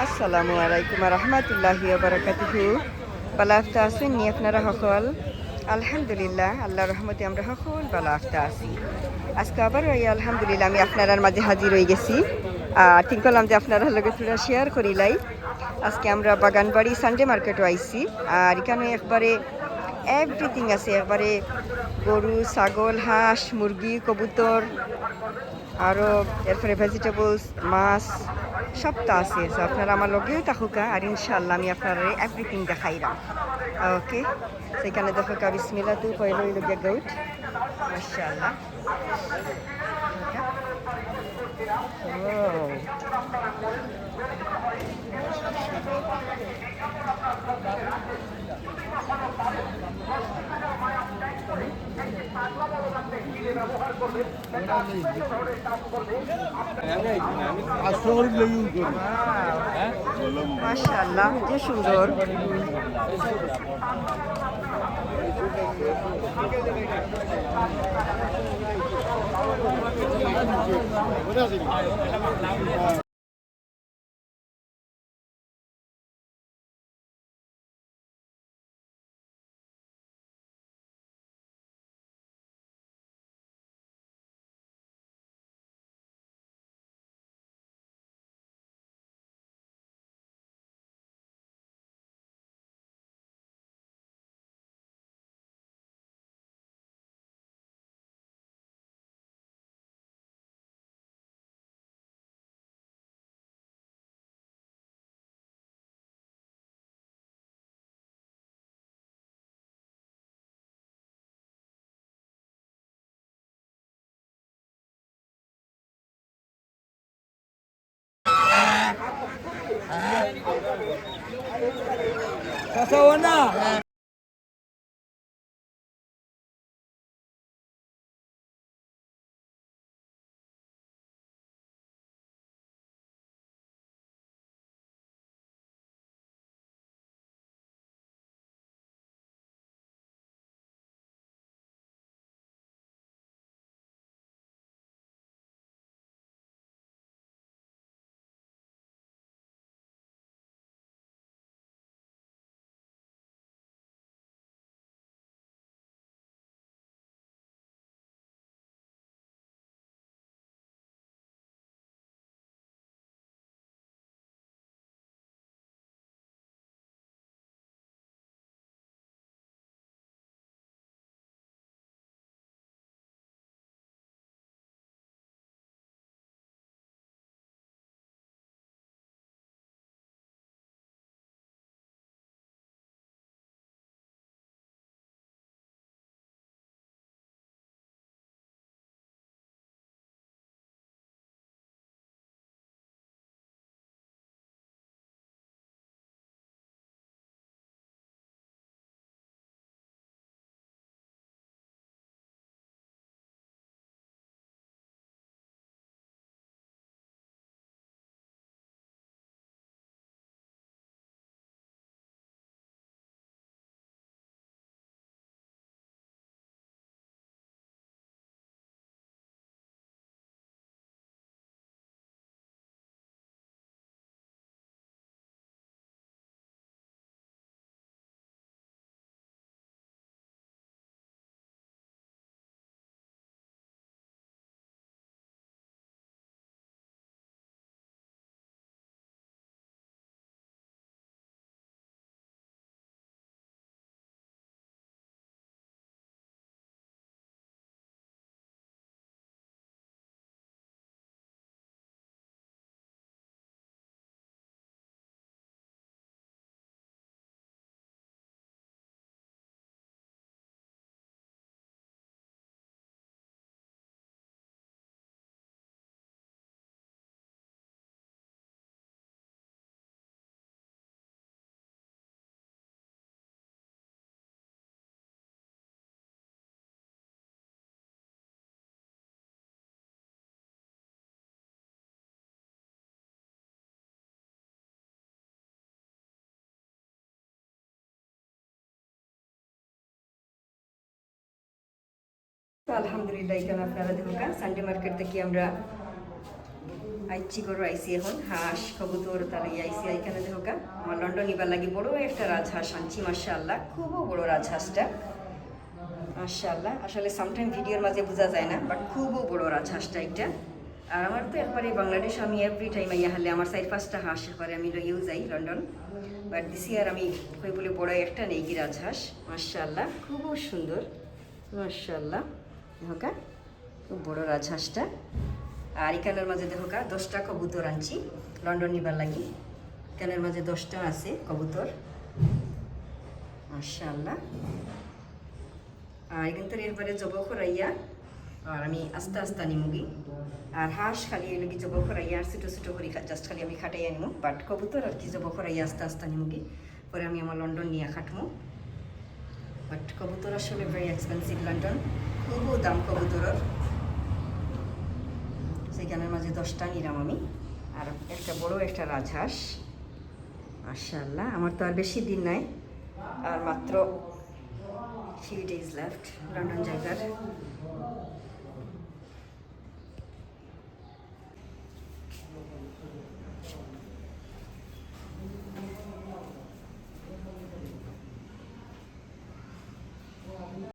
আসসালামু আলাইকুম রহমতুল্লাহি বারাকাতুহু। বালা আফতা আছেন নি আপনারা সকল? আলহামদুলিল্লাহ, আল্লাহ রহমতে আমরা সকল বালা আফতা আছি। আজকে আবার এই আলহামদুলিল্লাহ আমি আপনার মাঝে হাজির হয়ে গেছি। আর ঠিক করলাম যে আপনারা লগে থোড়া শেয়ার করিলাই। আজকে আমরা বাগানবাড়ি সানডে মার্কেটও আইছি। আর এখানে একবারে এভরিথিং আছে, একবারে গরু, ছাগল, হাঁস, মুরগি, কবুতর, আরও এরপরে ভেজিটেবলস, মাছ সবটা আছে। সো আপনারা আমার লগেও থাকুকা আর ইনশাল্লাহ আমি আপনারা এভরিথিং দেখাইলাম। ওকে, সেখানে দেখুকা বিসমিল্লাহ তুই কইল লগে গৌট মাশাআল্লাহ। মাশাআল্লাহ, যে সুন্দর। আলহামদুলিল্লাহ, এখানে আপনারা দেখুন সানডে মার্কেট থেকে আমরা আইচি গরু আইসি এখন হাঁস কবুতর তার আইসি এখানে দেখা আমার লন্ডন নিবার লাগি বড় একটা রাজহাঁস আনছি মাশাআল্লাহ, খুবও বড় রাজহাঁসটা মাশাআল্লাহ। আসলে সামটাইম ভিডিওর মাঝে বোঝা যায় না, বাট খুবও বড় রাজহাঁসটা এটা। আর আমার তো একবারে বাংলাদেশ আমি এভরি টাইম আইয়া হলে আমার 4-5টা হাঁস করে আমি লইয়েও যাই লন্ডন, বাট দিস ইয়ার আমি কই বলে বড় একটা নেই কি রাজহাঁস মাশাআল্লাহ, খুবও সুন্দর মাশাআল্লাহ। দেখা খুব বড় রাজহাঁসটা। আর এখানের মাঝে দেখা 10টা কবুতর আনছি লন্ডন নিবার লাগি। এখানের মাঝে 10টা আছে কবুতর মাশাআল্লাহ। আর কিন্তু এরপরে জব করাইয়া আর আমি আস্তে আস্তে নিমুগি। আর হাঁস খালি এলগি জব করাইয়া আর ছোটো ছোটো করে জাস্ট খালি আমি খাটাইয়া নিমু, বাট কবুতর আর কি জব করাইয়া আস্তে আস্তে নিমুগি, পরে আমি আমার লন্ডন নিয়ে খাটমু। বাট কবুতর আসলে ভেরি এক্সপেন্সিভ লন্ডন, খুবও দাম কবুতরের। সেখানের মাঝে 10টা নিলাম আমি। আর একটা বড় একটা রাজহাঁস মাশাআল্লাহ। আমার তো আর বেশি দিন নাই, আর মাত্র few days left লন্ডন যাইবার।